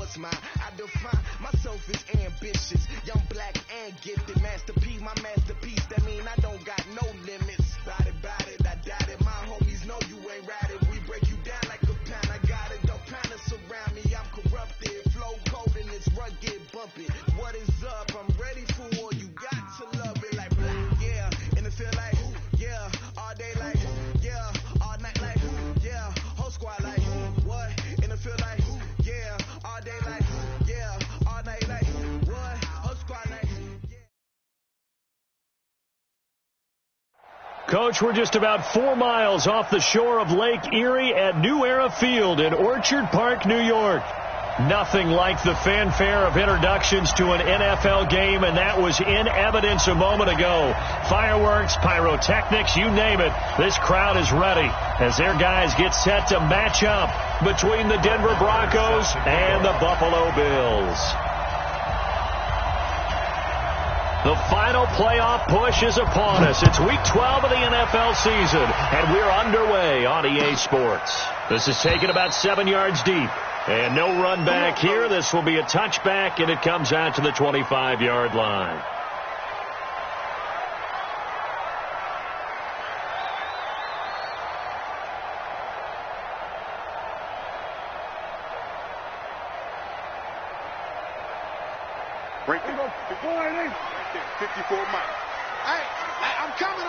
what's mine. I define myself as ambitious, young, black, and gifted. Masterpiece, my masterpiece. That mean I don't got no limits. Bout it, I doubt it. My homies know you ain't ratted. We break you down like a pound. I got it, don't pound it surround me. I'm corrupted, flow cold and it's rugged, bumpy. What is up? I'm ready for all you got to love it like black, yeah. And it feel like, yeah, all day like, yeah, all night like, yeah, whole squad like, what? And it feel like, yeah, all day like, yeah, all night like, what? Whole squad like, yeah. Coach, we're just about 4 miles off the shore of Lake Erie at New Era Field in Orchard Park, New York. Nothing like the fanfare of introductions to an NFL game, and that was in evidence a moment ago. Fireworks, pyrotechnics, you name it. This crowd is ready as their guys get set to match up between the Denver Broncos and the Buffalo Bills. The final playoff push is upon us. It's week 12 of the NFL season, and we're underway on EA Sports. This is taken about 7 yards deep. And no run back here. This will be a touchback, and it comes out to the 25-yard line. Break it. 54 miles. Hey, I'm coming.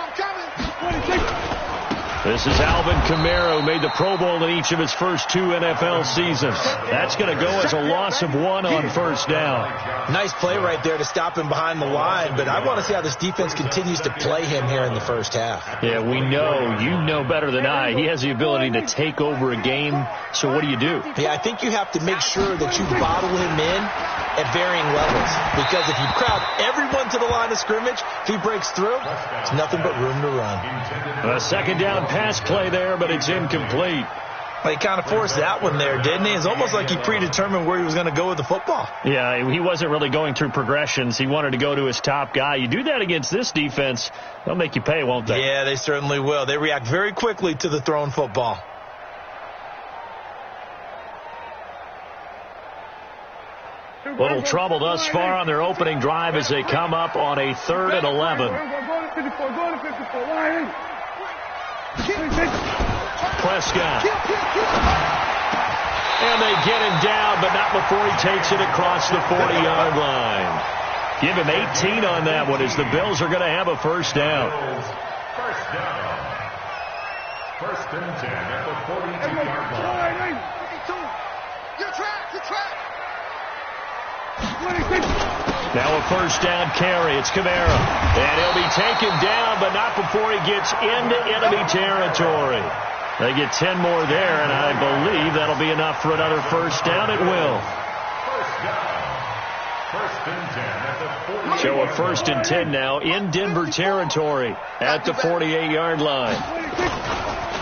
This is Alvin Kamara, who made the Pro Bowl in each of his first 2 NFL seasons. That's going to go as a loss of 1 on first down. Nice play right there to stop him behind the line, but I want to see how this defense continues to play him here in the first half. Yeah, we know. You know better than I. He has the ability to take over a game, so what do you do? Yeah, I think you have to make sure that you bottle him in at varying levels, because if you crowd everyone to the line of scrimmage, if he breaks through, it's nothing but room to run. A second down pass play there, but it's incomplete. Well, he kind of forced that one there, didn't he? It's almost like he predetermined where he was going to go with the football. Yeah, he wasn't really going through progressions. He wanted to go to his top guy. You do that against this defense, they'll make you pay, won't they? Yeah, they certainly will. They react very quickly to the thrown football. Little trouble thus far on their opening drive as they come up on a 3rd and 11. Prescott. And they get him down, but not before he takes it across the 40-yard line. Give him 18 on that one as the Bills are going to have a first down. First down. 1st and 10 at the 42-yard line. Your track. Now a first down carry. It's Kamara. And he'll be taken down, but not before he gets into enemy territory. They get 10 more there, and I believe that'll be enough for another first down. It will. First down. 1st and 10 at the 40. So a 1st and 10 now in Denver territory at the 48-yard line.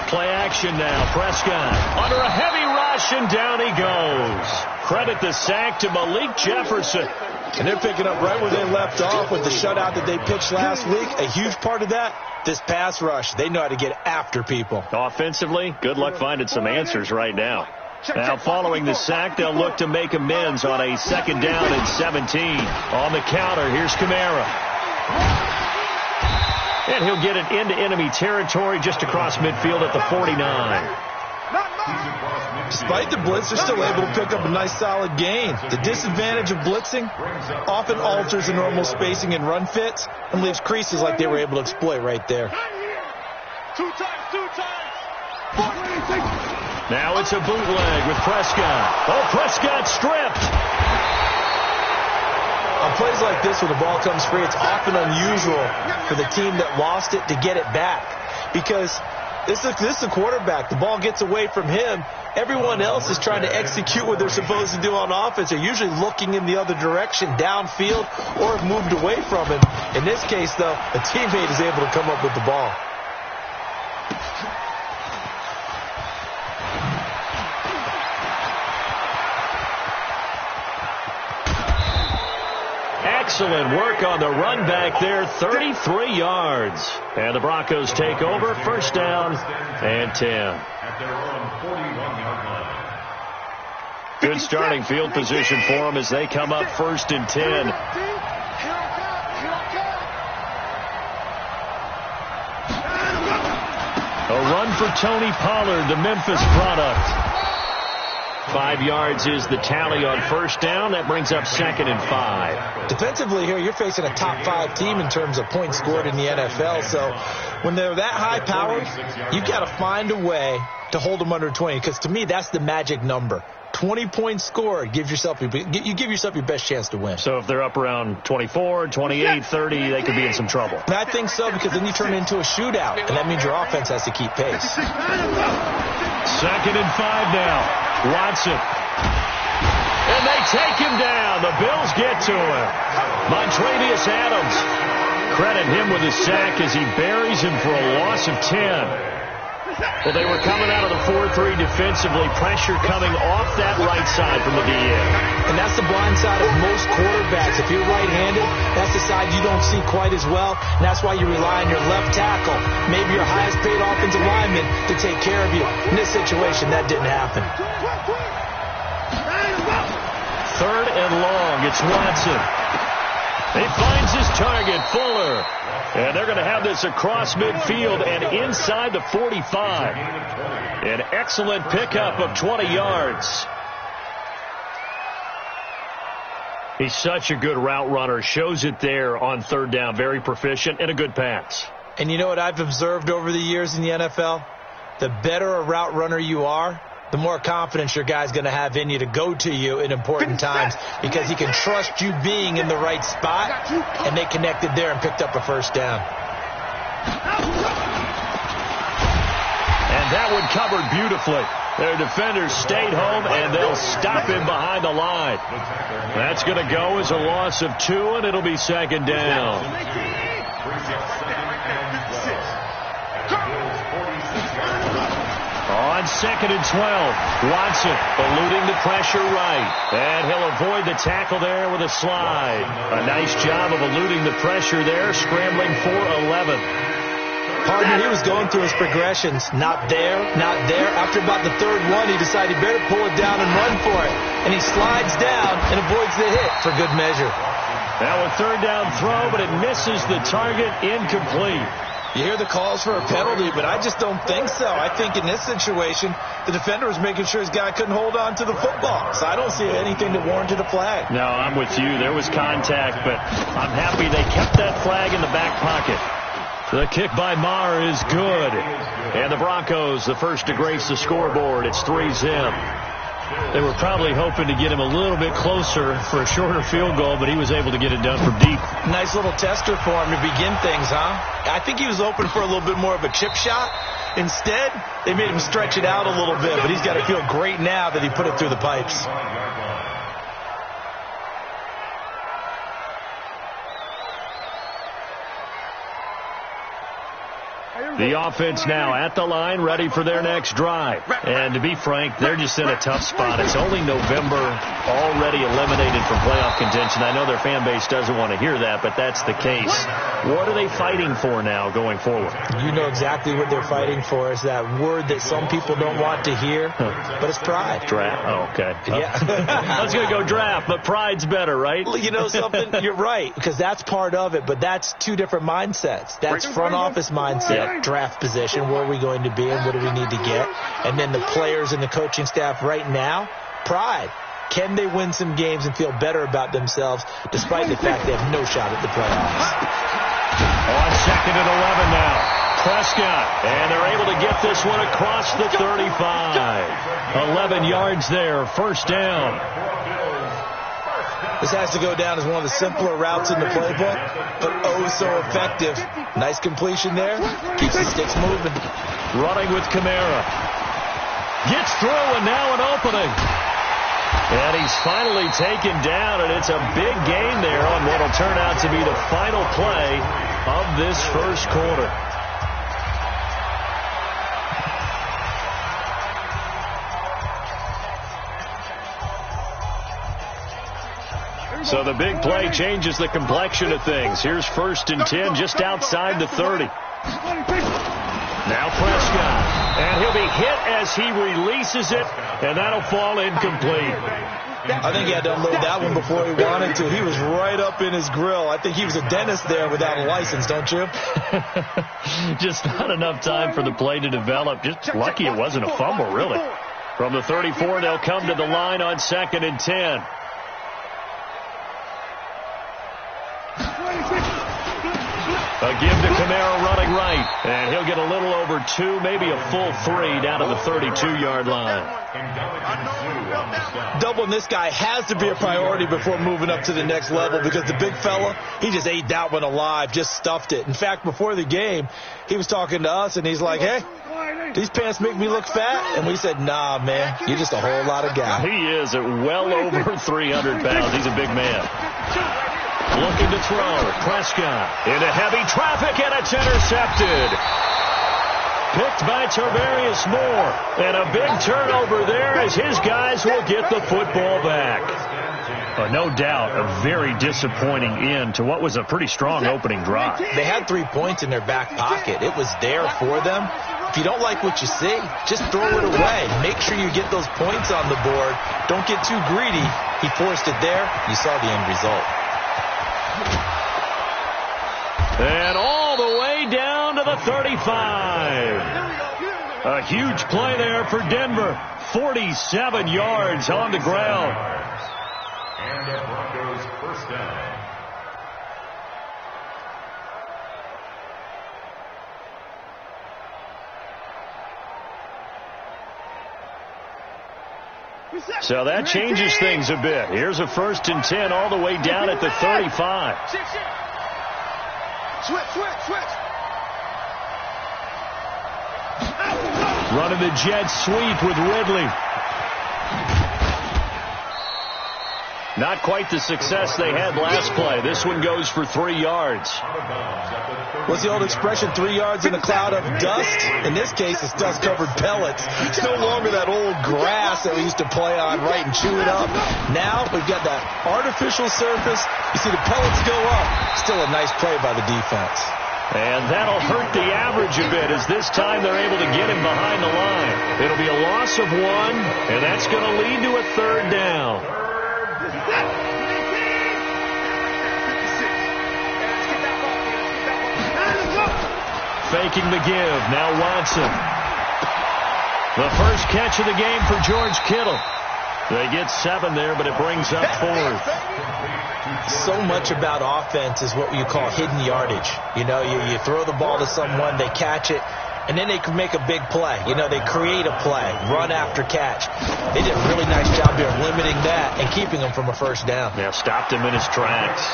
Play action now. Prescott under a heavy rush, and down he goes. Credit the sack to Malik Jefferson. And they're picking up right where they left off with the shutout that they pitched last week. A huge part of that, this pass rush. They know how to get after people. Offensively, good luck finding some answers right now. Now, following the sack, they'll look to make amends on a 2nd down and 17. On the counter, here's Kamara. And he'll get it into enemy territory just across midfield at the 49. Despite the blitz, they're still able to pick up a nice solid gain. The disadvantage of blitzing often alters the normal spacing and run fits and leaves creases like they were able to exploit right there. Two times. Now it's a bootleg with Prescott. Oh, Prescott stripped. On plays like this where the ball comes free, it's often unusual for the team that lost it to get it back, because this is the quarterback. The ball gets away from him. Everyone else is trying to execute what they're supposed to do on offense. They're usually looking in the other direction, downfield, or have moved away from him. In this case, though, a teammate is able to come up with the ball. Excellent work on the run back there, 33 yards. And the Broncos take over, 1st down and 10. At their own 41-yard line. Good starting field position for them as they come up 1st and 10. A run for Tony Pollard, the Memphis product. 5 yards is the tally on 1st down. That brings up 2nd and 5. Defensively here, you're facing a top 5 team in terms of points scored in the NFL. So when they're that high-powered, you've got to find a way to hold them under 20. Because to me, that's the magic number. 20 points scored, you give yourself your best chance to win. So if they're up around 24, 28, 30, they could be in some trouble. And I think so, because then you turn it into a shootout, and that means your offense has to keep pace. 2nd and 5 now. Watson. And they take him down. The Bills get to him. Montravius Adams. Credit him with a sack as he buries him for a loss of 10. Well, they were coming out of the 4-3 defensively. Pressure coming off that right side from the DN. And that's the blind side of most quarterbacks. If you're right-handed, that's the side you don't see quite as well. And that's why you rely on your left tackle, maybe your highest-paid offensive lineman, to take care of you. In this situation, that didn't happen. 3rd and long. It's Watson. He finds his target, Fuller. And they're going to have this across midfield and inside the 45. An excellent pickup of 20 yards. He's such a good route runner. Shows it there on 3rd down. Very proficient and a good pass. And you know what I've observed over the years in the NFL? The better a route runner you are, the more confidence your guy's going to have in you to go to you in important times, because he can trust you being in the right spot, and they connected there and picked up a 1st down. And that one covered beautifully. Their defenders stayed home, and they'll stop him behind the line. That's going to go as a loss of 2, and it'll be 2nd down. On 2nd and 12, Watson eluding the pressure right. And he'll avoid the tackle there with a slide. A nice job of eluding the pressure there, scrambling for 11. Partner, he was going through his progressions. Not there, not there. After about the 3rd one, he decided he better pull it down and run for it. And he slides down and avoids the hit for good measure. Now a 3rd down throw, but it misses the target, incomplete. You hear the calls for a penalty, but I just don't think so. I think in this situation, the defender was making sure his guy couldn't hold on to the football. So I don't see anything that warranted a flag. No, I'm with you. There was contact, but I'm happy they kept that flag in the back pocket. The kick by Maher is good. And the Broncos, the first to grace the scoreboard. It's 3-zip. They were probably hoping to get him a little bit closer for a shorter field goal, but he was able to get it done from deep. Nice little tester for him to begin things, huh? I think he was open for a little bit more of a chip shot. Instead, they made him stretch it out a little bit, but he's got to feel great now that he put it through the pipes. The offense now at the line, ready for their next drive. And to be frank, they're just in a tough spot. It's only November, already eliminated from playoff contention. I know their fan base doesn't want to hear that, but that's the case. What are they fighting for now going forward? You know exactly what they're fighting for. Is that word that some people don't want to hear, but it's pride. Draft. Oh, okay. Yeah. I was going to go draft, but pride's better, right? You know something? You're right, because that's part of it, but that's 2 different mindsets. That's front office mindset, draft position, where are we going to be and what do we need to get? And then the players and the coaching staff right now, pride. Can they win some games and feel better about themselves despite the fact they have no shot at the playoffs? On 2nd and 11 now. Prescott, and they're able to get this one across the 35. 11 yards there, 1st down. This has to go down as one of the simpler routes in the playbook, but oh so effective. Nice completion there. Keeps the sticks moving. Running with Kamara. Gets through, and now an opening. And he's finally taken down, and it's a big gain there on what will turn out to be the final play of this first quarter. So the big play changes the complexion of things. Here's 1st and 10 just outside the 30. Now Prescott. And he'll be hit as he releases it, and that'll fall incomplete. I think he had to unload that one before he wanted to. He was right up in his grill. I think he was a dentist there without a license, don't you? Just not enough time for the play to develop. Just lucky it wasn't a fumble, really. From the 34, they'll come to the line on 2nd and 10. A give to Kamara running right. And he'll get a little over 2, maybe a full 3 down to the 32-yard line. Doubling this guy has to be a priority before moving up to the next level because the big fella, he just ate that one alive, just stuffed it. In fact, before the game, he was talking to us, and he's like, hey, these pants make me look fat? And we said, nah, man, you're just a whole lot of guy. He is at well over 300 pounds. He's a big man. Looking to throw. Prescott into heavy traffic, and it's intercepted. Picked by Tarvarius Moore. And a big turnover there as his guys will get the football back. No doubt a very disappointing end to what was a pretty strong opening drive. They had 3 points in their back pocket. It was there for them. If you don't like what you see, just throw it away. Make sure you get those points on the board. Don't get too greedy. He forced it there. You saw the end result. And all the way down to the 35. A huge play there for Denver. 47 yards on the ground. And the Broncos first down. So that changes things a bit. Here's a 1st and 10 all the way down at the 35. Switch. Running the jet sweep with Ridley. Not quite the success they had last play. This one goes for 3 yards. What's the old expression, 3 yards in a cloud of dust? In this case, it's dust-covered pellets. It's no longer that old grass that we used to play on, right, and chew it up. Now we've got that artificial surface. You see the pellets go up. Still a nice play by the defense. And that'll hurt the average a bit as this time they're able to get him behind the line. It'll be a loss of 1, and that's going to lead to a 3rd down. Faking the give. Now Watson. The first catch of the game for George Kittle. They get 7 there, but it brings up 4th. So much about offense is what you call hidden yardage. You know, you throw the ball to someone, they catch it, and then they can make a big play. You know, they create a play, run after catch. They did a really nice job here limiting that and keeping him from a 1st down. Yeah, stopped him in his tracks.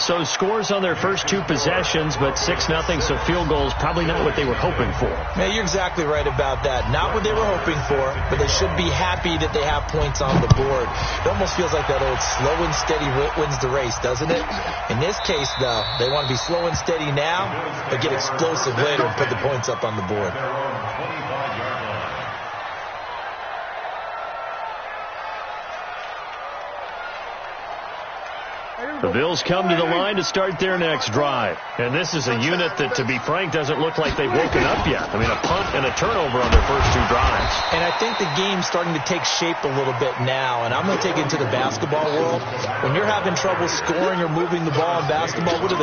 So scores on their first 2 possessions, but 6-0, so field goals probably not what they were hoping for. Yeah, you're exactly right about that. Not what they were hoping for, but they should be happy that they have points on the board. It almost feels like that old slow and steady wins the race, doesn't it? In this case, though, they want to be slow and steady now, but get explosive later and put the points up on the board. The Bills come to the line to start their next drive. And this is a unit that, to be frank, doesn't look like they've woken up yet. I mean, a punt and a turnover on their first 2 drives. And I think the game's starting to take shape a little bit now. And I'm going to take it into the basketball world. When you're having trouble scoring or moving the ball in basketball, what do?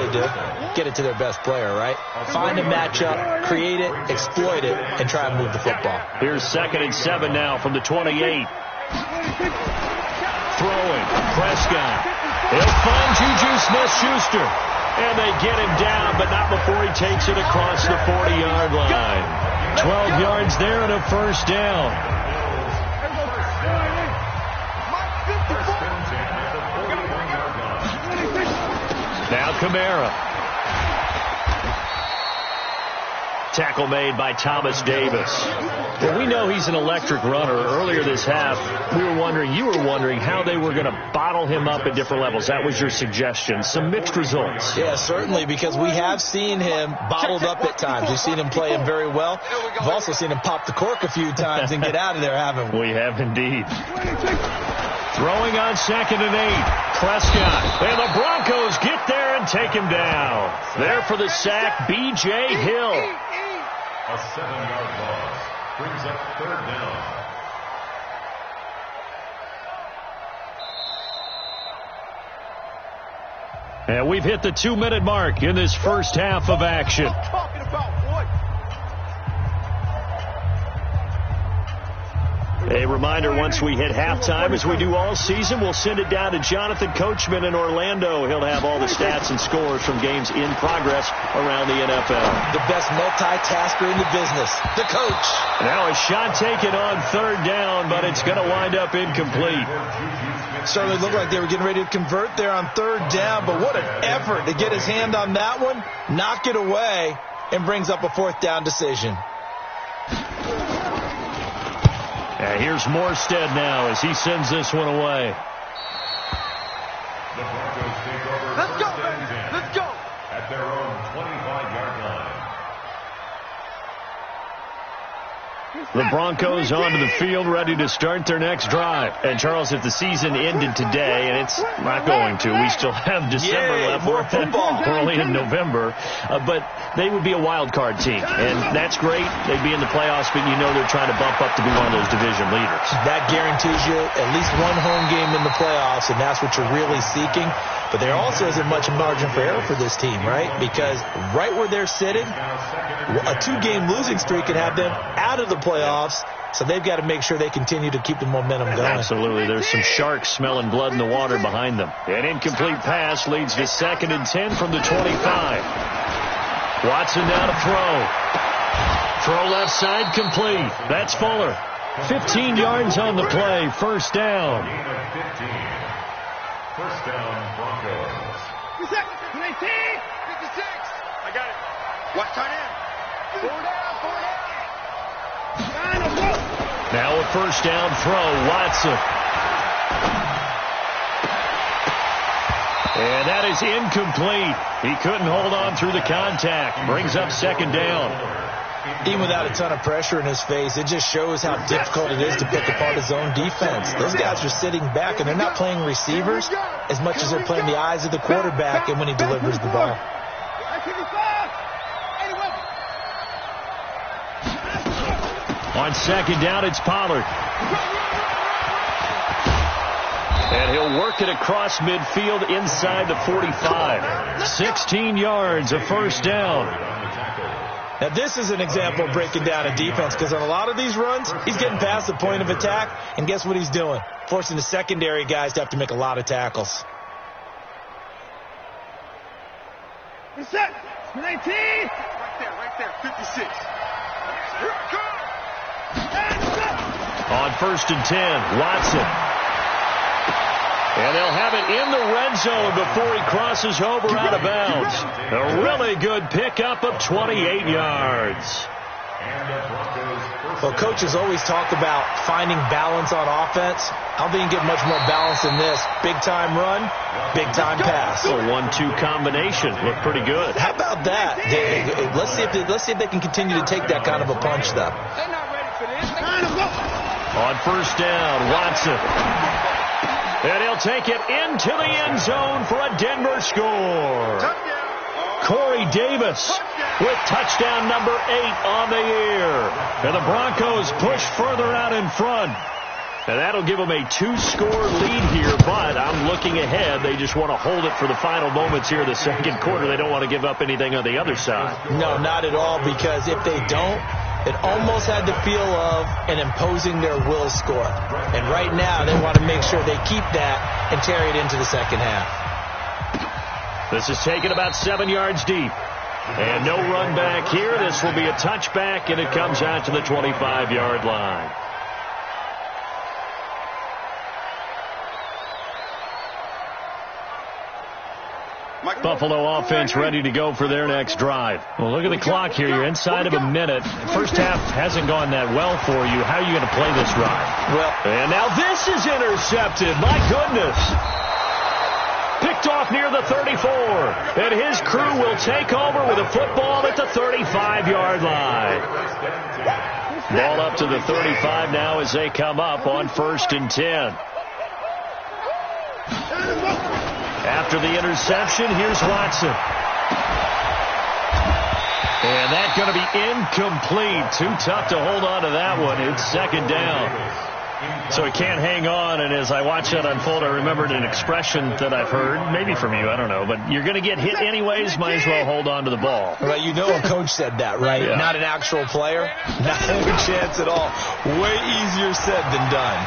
Get it to their best player, right? Find a matchup, create it, exploit it, and try and move the football. Here's 2nd and 7 now from the 28. Throwing. Prescott. He'll find Juju Smith-Schuster. And they get him down, but not before he takes it across the 40-yard line. 12 yards there and a 1st down. Now Kamara. Tackle made by Thomas Davis. Well, we know he's an electric runner. Earlier this half, you were wondering how they were going to bottle him up at different levels. That was your suggestion. Some mixed results. Yeah, certainly, because we have seen him bottled up at times. We've seen him play him very well. We've also seen him pop the cork a few times and get out of there, haven't we? We have indeed. Throwing on 2nd and 8. Prescott. And the Broncos get there and take him down. There for the sack, B.J. Hill. A 7-yard loss brings up 3rd down. And we've hit the 2-minute mark in this first half of action. What I'm talking about, boy. A reminder, once we hit halftime, as we do all season, we'll send it down to Jonathan Coachman in Orlando. He'll have all the stats and scores from games in progress around the NFL. The best multitasker in the business, the coach. Now a shot taken on 3rd down, but it's going to wind up incomplete. Certainly looked like they were getting ready to convert there on 3rd down, but what an effort to get his hand on that one, knock it away, and brings up a 4th down decision. And here's Morstead now as he sends this one away. The Broncos take over. Let's go, first and baby. 10 Let's go. At their own 25-yard line. The Broncos onto the field, ready to start their next drive. And, Charles, if the season ended today, and it's not going to, we still have December left. More football. We're only in November. But they would be a wild card team, and that's great. They'd be in the playoffs, but you know they're trying to bump up to be one of those division leaders. That guarantees you at least one home game in the playoffs, and that's what you're really seeking. But there also isn't much margin for error for this team, right? Because right where they're sitting, a 2-game losing streak could have them out of the playoffs, so they've got to make sure they continue to keep the momentum going. Absolutely. There's some sharks smelling blood in the water behind them. An incomplete pass leads to 2nd and 10 from the 25. Watson now to throw. Throw left side complete. That's Fuller. 15 yards on the play. 1st down. Gain of 15. 1st down, Broncos. 56, 56. I got it. Watch tight end. 4 down, 4 down. Now a 1st down throw. Watson. And that is incomplete. He couldn't hold on through the contact. Brings up 2nd down. Even without a ton of pressure in his face, it just shows how difficult it is to pick apart his own defense. Those guys are sitting back, and they're not playing receivers as much as they're playing the eyes of the quarterback and when he delivers the ball. On 2nd down, it's Pollard. And he'll work it across midfield inside the 45. 16 yards, a 1st down. Now, this is an example of breaking down a defense, because on a lot of these runs, he's getting past the point of attack, and guess what he's doing? Forcing the secondary guys to have to make a lot of tackles. Set. 19. Right there, 56. On 1st and 10, Watson. And they'll have it in the red zone before he crosses over out of bounds. A really good pickup of 28 yards. Well, coaches always talk about finding balance on offense. I don't think you can get much more balance than this. Big-time run, big-time pass. A 1-2 combination. Looked pretty good. How about that? Let's see if they can continue to take that kind of a punch, though. They're not ready for this. On 1st down, Watson. And he'll take it into the end zone for a Denver score. Corey Davis with touchdown number 8 on the year. And the Broncos push further out in front. And that'll give them a 2-score lead here, but I'm looking ahead. They just want to hold it for the final moments here in the 2nd quarter. They don't want to give up anything on the other side. No, not at all, because if they don't, it almost had the feel of an imposing their will score. And right now, they want to make sure they keep that and carry it into the 2nd half. This is taken about 7 yards deep. And no run back here. This will be a touchback, and it comes out to the 25-yard line. Buffalo offense ready to go for their next drive. Well, look at the clock here. You're inside of a minute. First half hasn't gone that well for you. How are you going to play this drive? Well, and now this is intercepted. My goodness. Picked off near the 34. And his crew will take over with a football at the 35-yard line. Ball up to the 35 now as they come up on 1st and 10. After the interception, here's Watson. And And that's going to be incomplete. Too tough to hold on to that one. It's second down. So he can't hang on, and as I watch that unfold, I remembered an expression that I've heard, maybe from you, I don't know, but you're going to get hit anyways, might as well hold on to the ball. Well, you know a coach said that, right? Yeah. Not an actual player. Not a chance at all. Way easier said than done.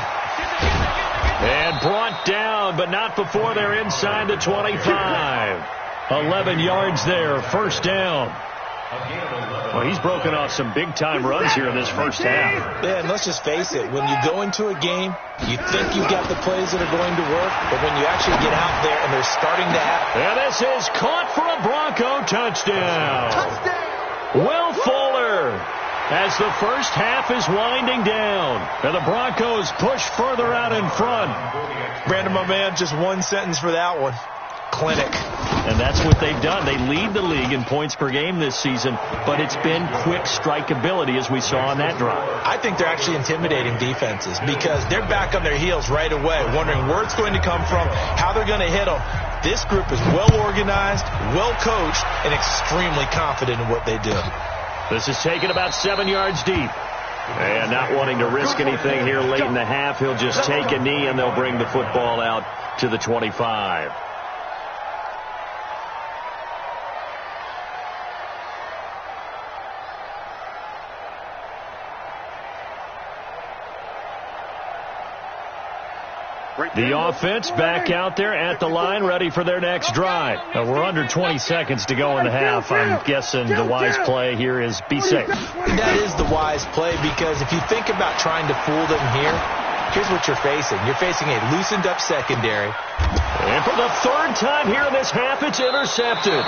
And brought down, but not before they're inside the 25. 11 yards there, first down. Well, he's broken off some big-time runs here in this first half. Yeah, and let's just face it. When you go into a game, you think you've got the plays that are going to work, but when you actually get out there and they're starting to happen. And this is caught for a Bronco touchdown. Will Fuller, as the first half is winding down. And the Broncos push further out in front. Brandon, my man, just one sentence for that one. Clinic. And that's what they've done. They lead the league in points per game this season, but it's been quick strikeability as we saw on that drive. I think they're actually intimidating defenses because they're back on their heels right away, wondering where it's going to come from, how they're going to hit them. This group is well organized, well coached, and extremely confident in what they do. This is taken about 7 yards deep. And not wanting to risk anything here late in the half, he'll just take a knee and they'll bring the football out to the 25. The offense back out there at the line, ready for their next drive. We're under 20 seconds to go in the half. I'm guessing the wise play here is be safe. That is the wise play because if you think about trying to fool them here, here's what you're facing. You're facing a loosened up secondary. And for the third time here in this half, it's intercepted.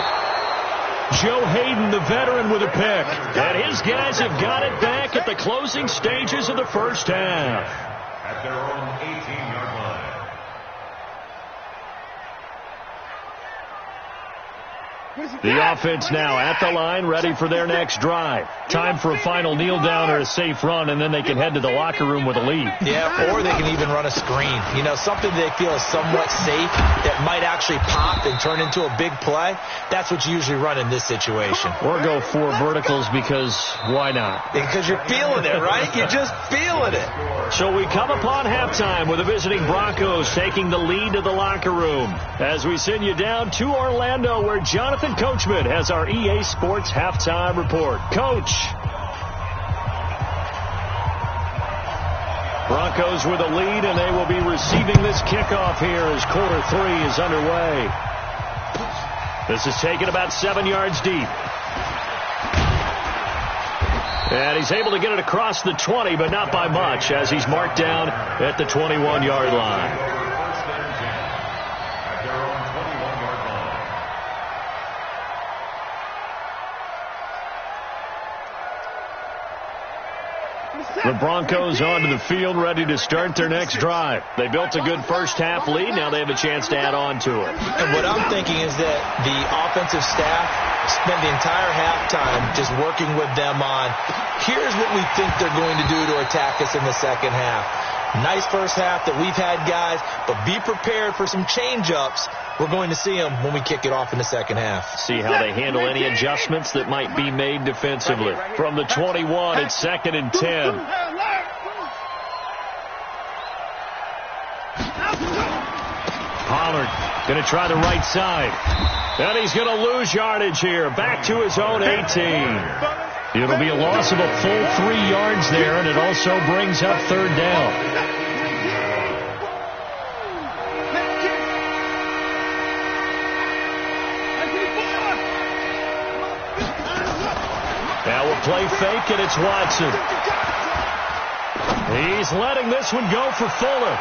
Joe Hayden, the veteran, with a pick. And his guys have got it back at the closing stages of the first half. At their own 18-yard line. The offense now at the line, ready for their next drive. Time for a final kneel down or a safe run, and then they can head to the locker room with a lead. Yeah, or they can even run a screen. You know, something they feel is somewhat safe that might actually pop and turn into a big play. That's what you usually run in this situation. Or go 4 verticals because why not? Because you're feeling it, right? You're just feeling it. So we come upon halftime with the visiting Broncos taking the lead to the locker room as we send you down to Orlando where Jonathan Coachman has our EA Sports halftime report. Coach. Broncos with a lead, and they will be receiving this kickoff here as quarter 3 is underway. This is taken about 7 yards deep. And he's able to get it across the 20, but not by much, as he's marked down at the 21-yard line. The Broncos onto the field, ready to start their next drive. They built a good first-half lead. Now they have a chance to add on to it. And what I'm thinking is that the offensive staff spent the entire halftime just working with them on, here's what we think they're going to do to attack us in the second half. Nice first half that we've had, guys, but be prepared for some change-ups. We're going to see them when we kick it off in the second half. See how they handle any adjustments that might be made defensively. From the 21, it's 2nd and 10. Pollard going to try the right side. And he's going to lose yardage here. Back to his own 18. It'll be a loss of a full 3 yards there, and it also brings up third down. Now we'll play fake, and it's Watson. He's letting this one go for Fuller.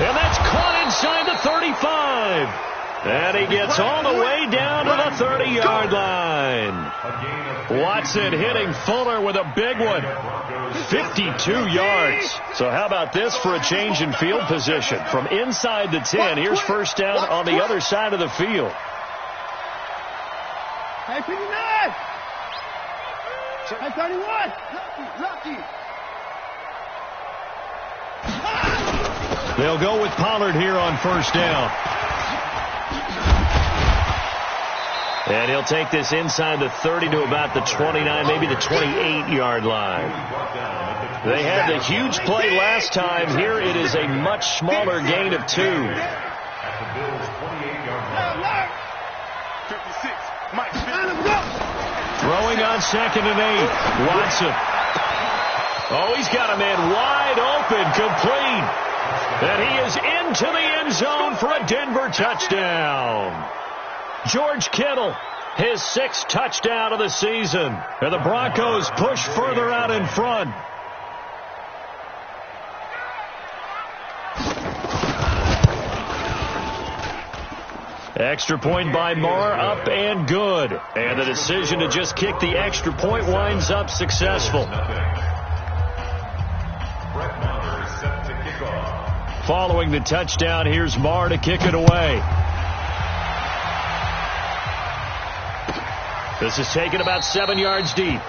And that's caught inside the 35. And he gets all the way down to the 30-yard line. Watson hitting Fuller with a big one. 52 yards. So how about this for a change in field position? From inside the 10, here's first down on the other side of the field. Hey, 59! Hey, 31! Lucky! They'll go with Pollard here on first down. And he'll take this inside the 30 to about the 29, maybe the 28-yard line. They had the huge play last time. Here it is a much smaller gain of 2. At the Bills' 28-yard line. 56. Mike. Throwing on 2nd and 8. Watson. Oh, he's got a man wide open, complete. And he is into the end zone for a Denver touchdown. George Kittle, his 6th touchdown of the season. And the Broncos push further out in front. Extra point by Marr, up and good. And the decision to just kick the extra point winds up successful. Following the touchdown, here's Marr to kick it away. This is taken about 7 yards deep.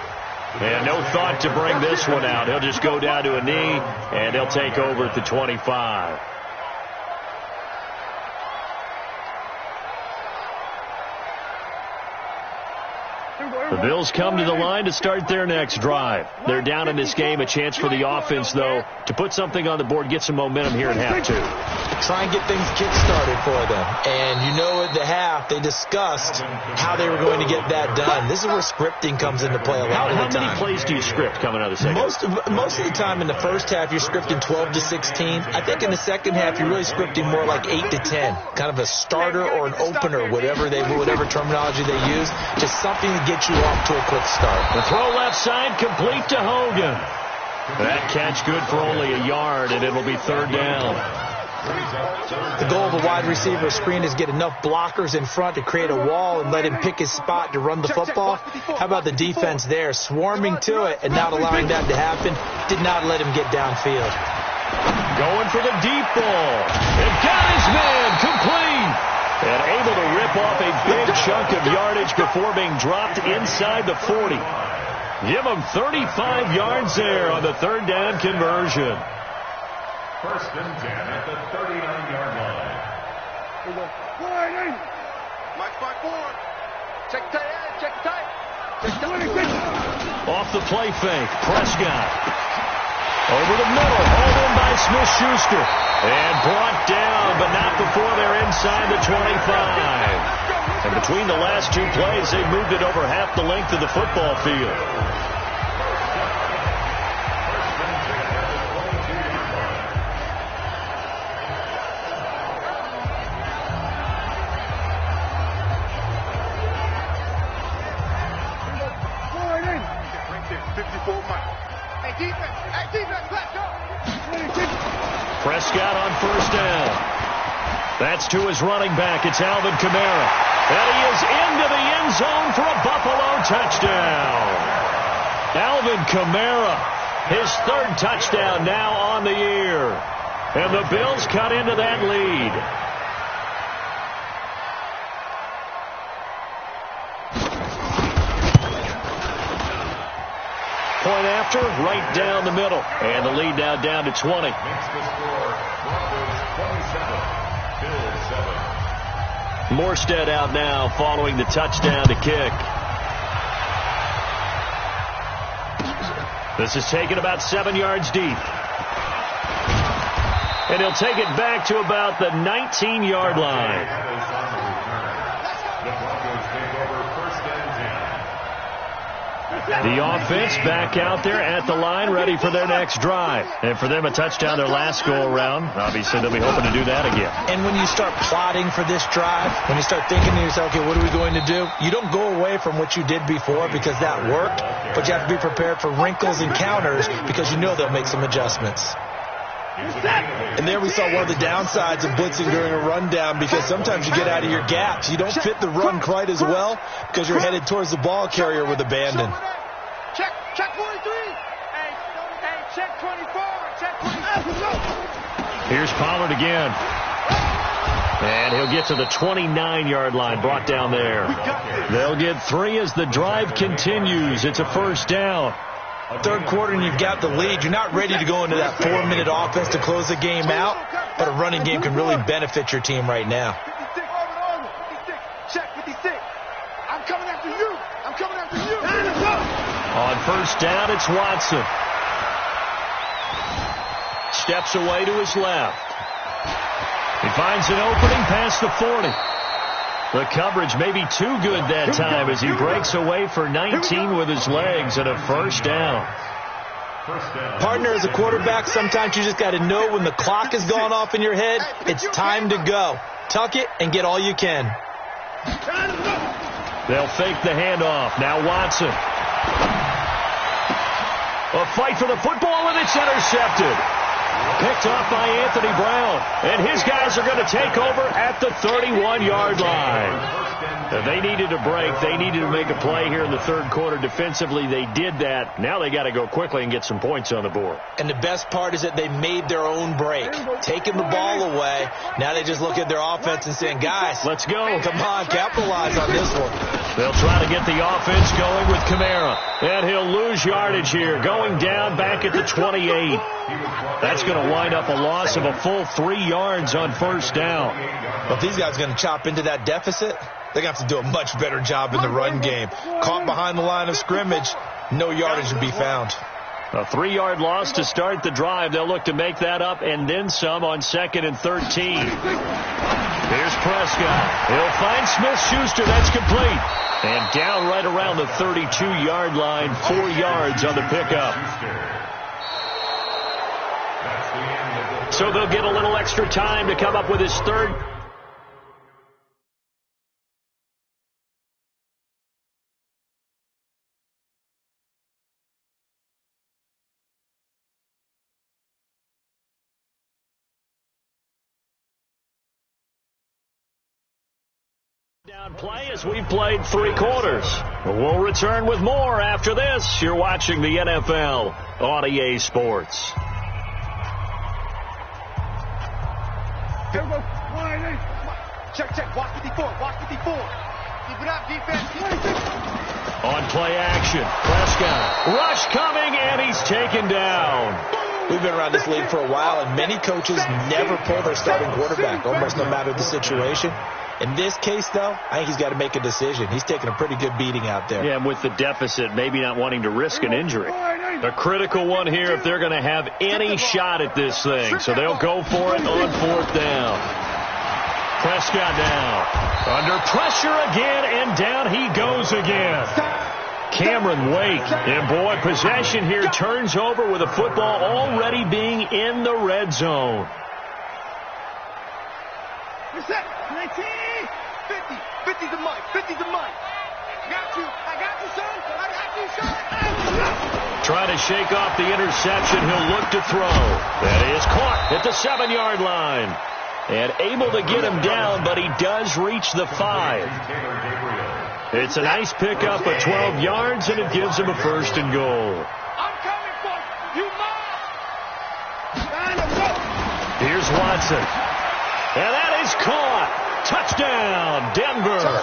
And no thought to bring this one out. He'll just go down to a knee, and he'll take over at the 25. The Bills come to the line to start their next drive. They're down in this game. A chance for the offense, though, to put something on the board, get some momentum here at half 2. Try and get things kick-started for them. And you know at the half, they discussed how they were going to get that done. This is where scripting comes into play a lot of the time. How many plays do you script coming out of the second? Most of the time in the first half, you're scripting 12 to 16. I think in the second half, you're really scripting more like 8 to 10. Kind of a starter or an opener, whatever terminology they use. Just something to get you off to a quick start. The throw left side, complete to Hogan. That catch good for only a yard, and it'll be 3rd down. The goal of a wide receiver screen is get enough blockers in front to create a wall and let him pick his spot to run the football. How about the defense there, swarming to it and not allowing that to happen? Did not let him get downfield. Going for the deep ball. And got his man, complete. And able to rip off a big chunk of yardage before being dropped inside the 40. Give him 35 yards there on the 3rd down conversion. 1st and 10 at the 39-yard line. Mike 5-4. Check tight. Off the play fake, Prescott. Over the middle, hauled in by Smith-Schuster. And brought down, but not before they're inside the 25. And between the last 2 plays, they've moved it over half the length of the football field. Prescott on 1st down. That's to his running back. It's Alvin Kamara. And he is into the end zone for a Buffalo touchdown. Alvin Kamara, his 3rd touchdown now on the year. And the Bills cut into that lead. Point after, right down the middle. And the lead now down to 20. Makes the score, Broncos 27, Bills 7. Morstead out now following the touchdown to kick. This is taken about 7 yards deep. And he'll take it back to about the 19-yard line. The Broncos take over 1st and 10. The offense back out there at the line, ready for their next drive. And for them, a touchdown their last go-around. Obviously, they'll be hoping to do that again. And when you start plotting for this drive, when you start thinking to yourself, okay, what are we going to do? You don't go away from what you did before because that worked, but you have to be prepared for wrinkles and counters because you know they'll make some adjustments. And there we saw one of the downsides of blitzing during a rundown because sometimes you get out of your gaps. You don't fit the run quite as well because you're headed towards the ball carrier with abandon. Check 43. Hey, check 24. Check 24. Here's Pollard again. And he'll get to the 29-yard line, brought down there. They'll get 3 as the drive continues. It's a 1st down. 3rd quarter and you've got the lead. You're not ready to go into that 4-minute offense to close the game out, but a running game can really benefit your team right now. 56. Check 56. I'm coming after you. I'm coming after you. On first down, it's Watson. Steps away to his left. He finds an opening past the 40. The coverage may be too good that time as he breaks away for 19 with his legs and a first down. Partner, as a quarterback, sometimes you just got to know when the clock has gone off in your head, it's time to go. Tuck it and get all you can. They'll fake the handoff. Now Watson. A fight for the football, and it's intercepted. Picked off by Anthony Brown. And his guys are going to take over at the 31-yard line. They needed a break. They needed to make a play here in the third quarter. Defensively, they did that. Now they got to go quickly and get some points on the board. And the best part is that they made their own break. Taking the ball away. Now they just look at their offense and saying, guys, let's go. Come on, capitalize on this one. They'll try to get the offense going with Kamara. And he'll lose yardage here, going down back at the 28. That's going to wind up a loss of a full 3 yards on first down. But if these guys are going to chop into that deficit, they're going to have to do a much better job in the run game. Caught behind the line of scrimmage, no yardage to be found. A 3-yard loss to start the drive. They'll look to make that up and then some on 2nd and 13. Here's Prescott. He'll find Smith-Schuster. That's complete. And down right around the 32-yard line, 4 yards on the pickup. So they'll get a little extra time to come up with his third. Down play as we've played 3 quarters. We'll return with more after this. You're watching the NFL on EA Sports. Check. Watch 54. Watch 54. Keep it up, defense. On play action, Prescott. Rush coming, and he's taken down. We've been around this league for a while, and many coaches never pull their starting quarterback, almost no matter the situation. In this case, though, I think he's got to make a decision. He's taking a pretty good beating out there. Yeah, and with the deficit, maybe not wanting to risk an injury. A critical one here if they're going to have any shot at this thing. So they'll go for it on 4th down. Prescott down. Under pressure again, and down he goes again. Cameron Wake. And, boy, possession here turns over with a football already being in the red zone. Reset. 19. 50. 50's a mic. 50's a mic. Got you. I got you, son. I got you, son. Trying to shake off the interception. He'll look to throw. That is caught at the 7-yard line. And able to get him down, but he does reach the 5. It's a nice pickup of 12 yards, and it gives him a 1st and goal. I'm coming for you, Mom. Here's Watson. And that is caught. Touchdown, Denver.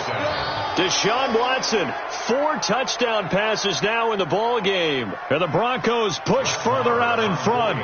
Deshaun Watson, 4 touchdown passes now in the ball game. And the Broncos push further out in front.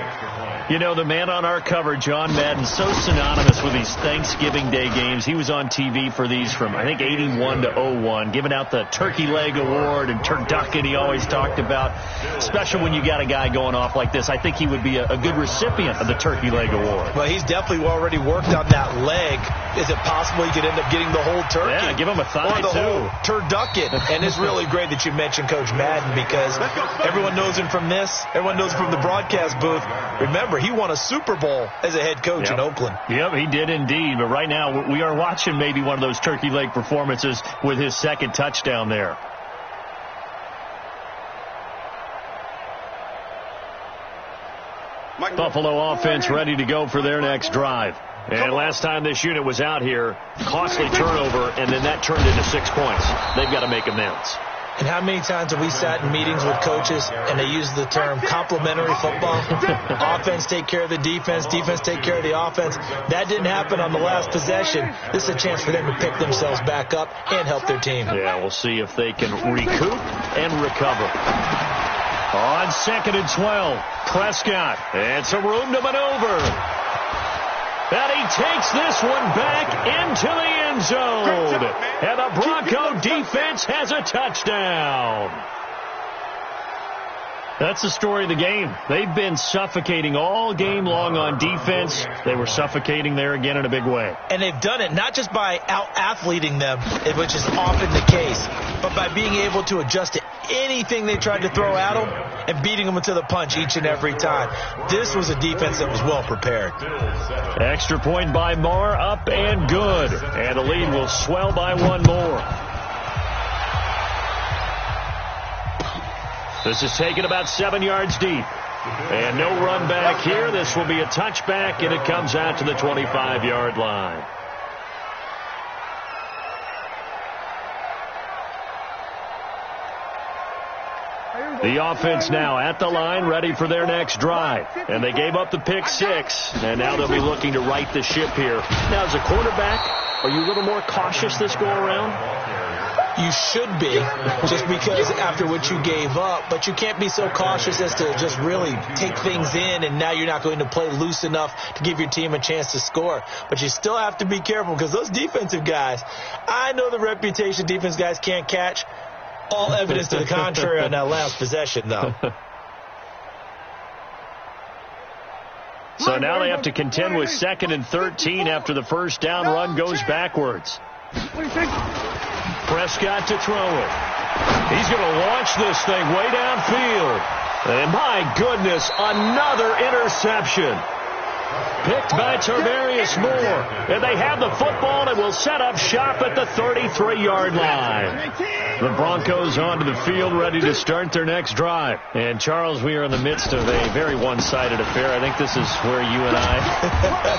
You know, the man on our cover, John Madden, so synonymous with these Thanksgiving Day games. He was on TV for these from, I think, 81 to 01, giving out the Turkey Leg Award and turducken he always talked about. Especially when you got a guy going off like this. I think he would be a good recipient of the Turkey Leg Award. Well, he's definitely already worked on that leg. Is it possible he could end up getting the whole turkey? Yeah, give him a thigh, or the whole turducken. And it's really great that you mentioned Coach Madden, because everyone knows him from this. Everyone knows him from the broadcast booth. Remember, he won a Super Bowl as a head coach in Oakland. Yep, he did indeed. But right now, we are watching maybe one of those turkey leg performances with his 2nd touchdown there. Buffalo offense ready to go for their next drive. And last time this unit was out here, costly turnover, and then that turned into 6 points. They've got to make amends. And how many times have we sat in meetings with coaches and they use the term complementary football? Offense take care of the defense, defense take care of the offense. That didn't happen on the last possession. This is a chance for them to pick themselves back up and help their team. Yeah, we'll see if they can recoup and recover. On 2nd and 12, Prescott. And some room to maneuver. And he takes this one back into the end zone. And the Bronco defense has a touchdown. That's the story of the game. They've been suffocating all game long on defense. They were suffocating there again in a big way. And they've done it not just by out-athleting them, which is often the case, but by being able to adjust to anything they tried to throw at them and beating them to the punch each and every time. This was a defense that was well prepared. Extra point by Marr, up and good. And the lead will swell by one more. This is taken about 7 yards deep. And no run back here. This will be a touchback, and it comes out to the 25-yard line. The offense now at the line, ready for their next drive. And they gave up the pick six, and now they'll be looking to right the ship here. Now, as a quarterback, are you a little more cautious this go-around? You should be, just because after what you gave up, but you can't be so cautious as to just really take things in, and now you're not going to play loose enough to give your team a chance to score. But you still have to be careful, because those defensive guys, I know the reputation defense guys can't catch. All evidence to the contrary on that last possession, though. So now they have to contend with 2nd and 13 after the first down run goes backwards. Prescott to throw it. He's going to launch this thing way downfield. And my goodness, another interception. Picked by Tarvarius Moore. And they have the football and will set up shop at the 33-yard line. The Broncos onto the field, ready to start their next drive. And, Charles, we are in the midst of a very one-sided affair. I think this is where you and I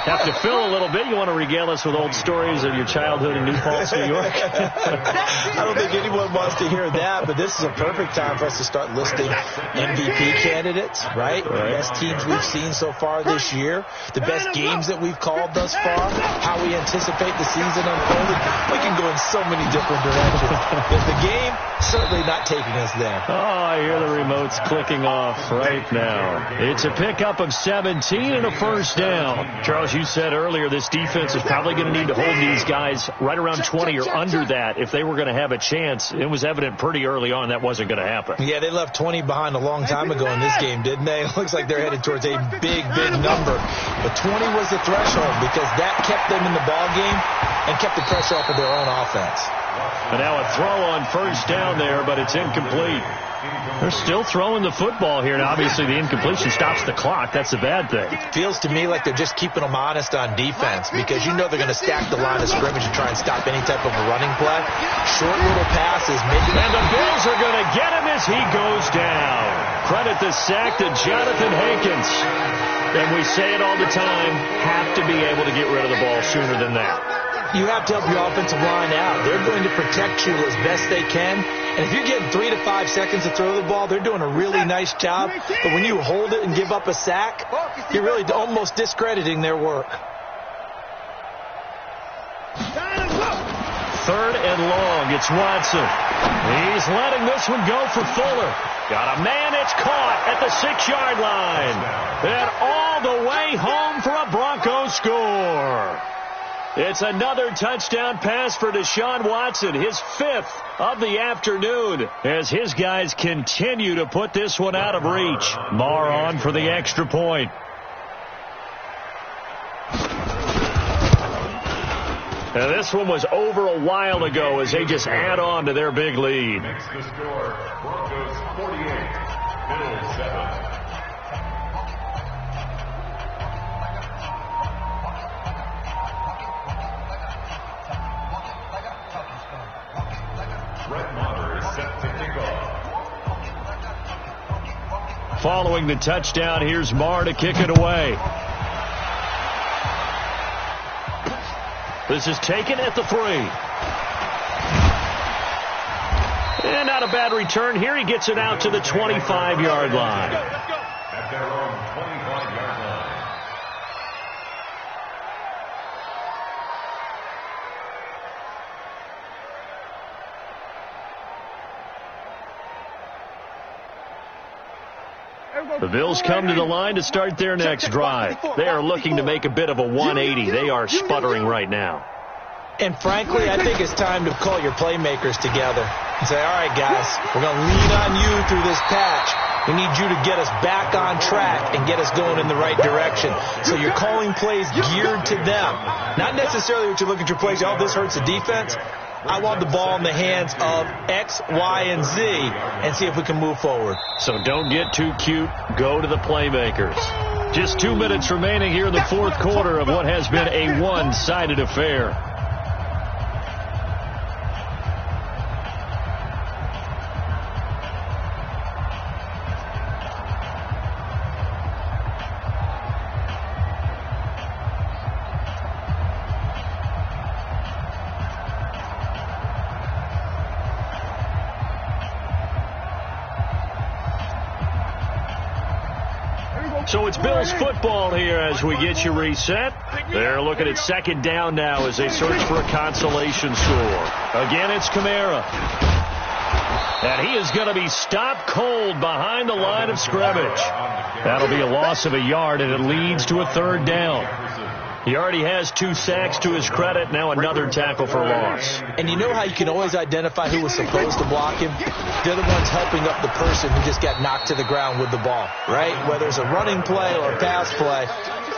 have to fill a little bit. You want to regale us with old stories of your childhood in New Paltz, New York? I don't think anyone wants to hear that, but this is a perfect time for us to start listing MVP candidates, right? The best teams we've seen so far this year, the best games that we've called thus far, how we anticipate the season unfolding. We can go in so many different directions. The game, certainly not taking us there. Oh, I hear the remotes clicking off right now. It's a pickup of 17 and a first down. Charles, you said earlier this defense is probably going to need to hold these guys right around 20 or under that if they were going to have a chance. It was evident pretty early on that wasn't going to happen. Yeah, they left 20 behind a long time ago in this game, didn't they? It looks like they're headed towards a big, big number. But 20 was the threshold because that kept them in the ball game and kept the pressure off of their own offense. And now a throw on first down there, but it's incomplete. They're still throwing the football here. Now, obviously, the incompletion stops the clock. That's a bad thing. It feels to me like they're just keeping them honest on defense because you know they're going to stack the line of scrimmage and try and stop any type of a running play. Short little passes, maybe. And the Bills are going to get him as he goes down. Credit the sack to Jonathan Hankins. And we say it all the time, have to be able to get rid of the ball sooner than that. You have to help your offensive line out. They're going to protect you as best they can. And if you're getting 3 to 5 seconds to throw the ball, they're doing a really nice job. But when you hold it and give up a sack, you're really almost discrediting their work. 3rd and long. It's Watson. He's letting this one go for Fuller. Got a man. It's caught at the 6-yard line. And all the way home for a Broncos score. It's another touchdown pass for Deshaun Watson, his 5th of the afternoon, as his guys continue to put this one out of reach. Marr on for the extra point. And this one was over a while ago as they just add on to their big lead. Next to score, Broncos 48, Bills 7. Following the touchdown, here's Marr to kick it away. This is taken at the 3. And not a bad return here. He gets it out to the 25-yard line. At their own 25-yard line. The Bills come to the line to start their next drive. They are looking to make a bit of a 180. They are sputtering right now. And frankly, I think it's time to call your playmakers together and say, all right, guys, we're going to lean on you through this patch. We need you to get us back on track and get us going in the right direction. So you're calling plays geared to them. Not necessarily what you look at your plays, oh, this hurts the defense. I want the ball in the hands of X, Y, and Z and see if we can move forward. So don't get too cute. Go to the playmakers. Just 2 minutes remaining here in the fourth quarter of what has been a one-sided affair. So it's Bills football here as we get you reset. They're looking at second down now as they search for a consolation score. Again, it's Kamara. And he is going to be stopped cold behind the line of scrimmage. That'll be a loss of a yard, and it leads to a third down. He already has 2 sacks to his credit. Now another tackle for loss. And you know how you can always identify who was supposed to block him? They're the ones helping up the person who just got knocked to the ground with the ball, right? Whether it's a running play or a pass play,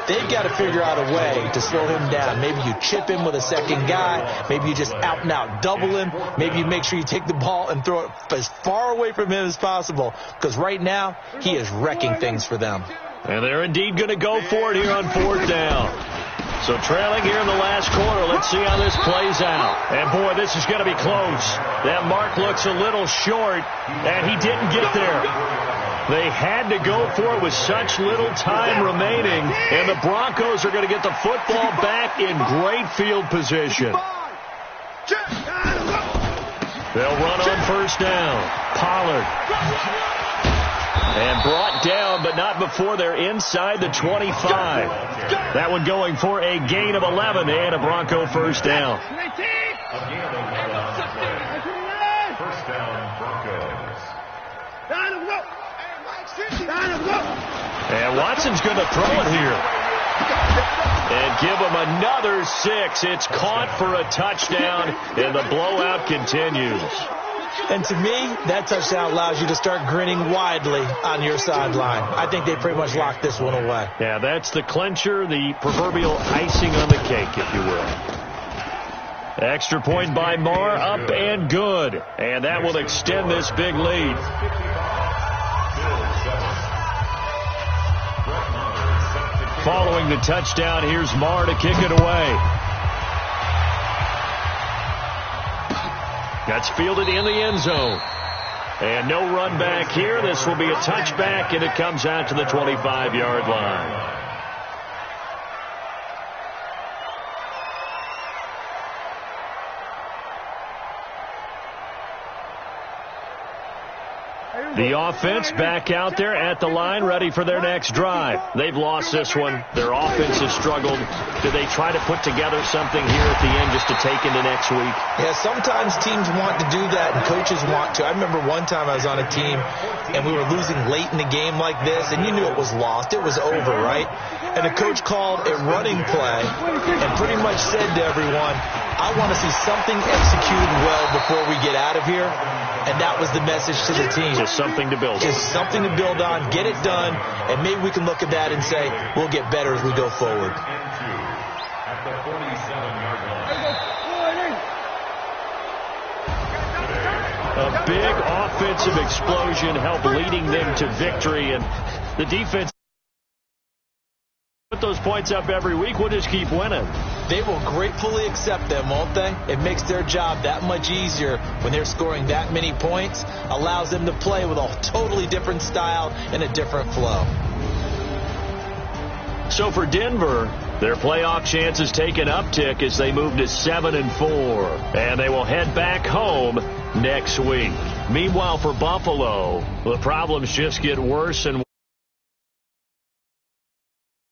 they've got to figure out a way to slow him down. Maybe you chip him with a second guy. Maybe you just out and out double him. Maybe you make sure you take the ball and throw it as far away from him as possible, because right now he is wrecking things for them. And they're indeed going to go for it here on fourth down. So trailing here in the last quarter. Let's see how this plays out. And, boy, this is going to be close. That mark looks a little short, and he didn't get there. They had to go for it with such little time remaining, and the Broncos are going to get the football back in great field position. They'll run on first down. Pollard. And brought down, but not before they're inside the 25. That one going for a gain of 11 and a Bronco first down. First down, Broncos. And Watson's going to throw it here. And give him another 6. It's caught for a touchdown, and the blowout continues. And to me, that touchdown allows you to start grinning widely on your sideline. I think they pretty much locked this one away. Yeah, that's the clincher, the proverbial icing on the cake, if you will. Extra point by Marr, up and good. And that will extend this big lead. Following the touchdown, here's Marr to kick it away. That's fielded in the end zone. And no run back here. This will be a touchback, and it comes out to the 25-yard line. The offense back out there at the line, ready for their next drive. They've lost this one. Their offense has struggled. Do they try to put together something here at the end just to take into next week? Yeah, sometimes teams want to do that, and coaches want to. I remember one time I was on a team, and we were losing late in the game like this, and you knew it was lost. It was over, right? And the coach called a running play and pretty much said to everyone, I want to see something executed well before we get out of here. And that was the message to the team. Just something to build on. Just something to build on, get it done, and maybe we can look at that and say, we'll get better as we go forward. At the 47-yard line. A big offensive explosion helped leading them to victory, and the defense put those points up every week. We'll just keep winning. They will gratefully accept them, won't they? It makes their job that much easier when they're scoring that many points. Allows them to play with a totally different style and a different flow. So for Denver, their playoff chances take an uptick as they move to 7-4. And they will head back home next week. Meanwhile, for Buffalo, the problems just get worse and worse.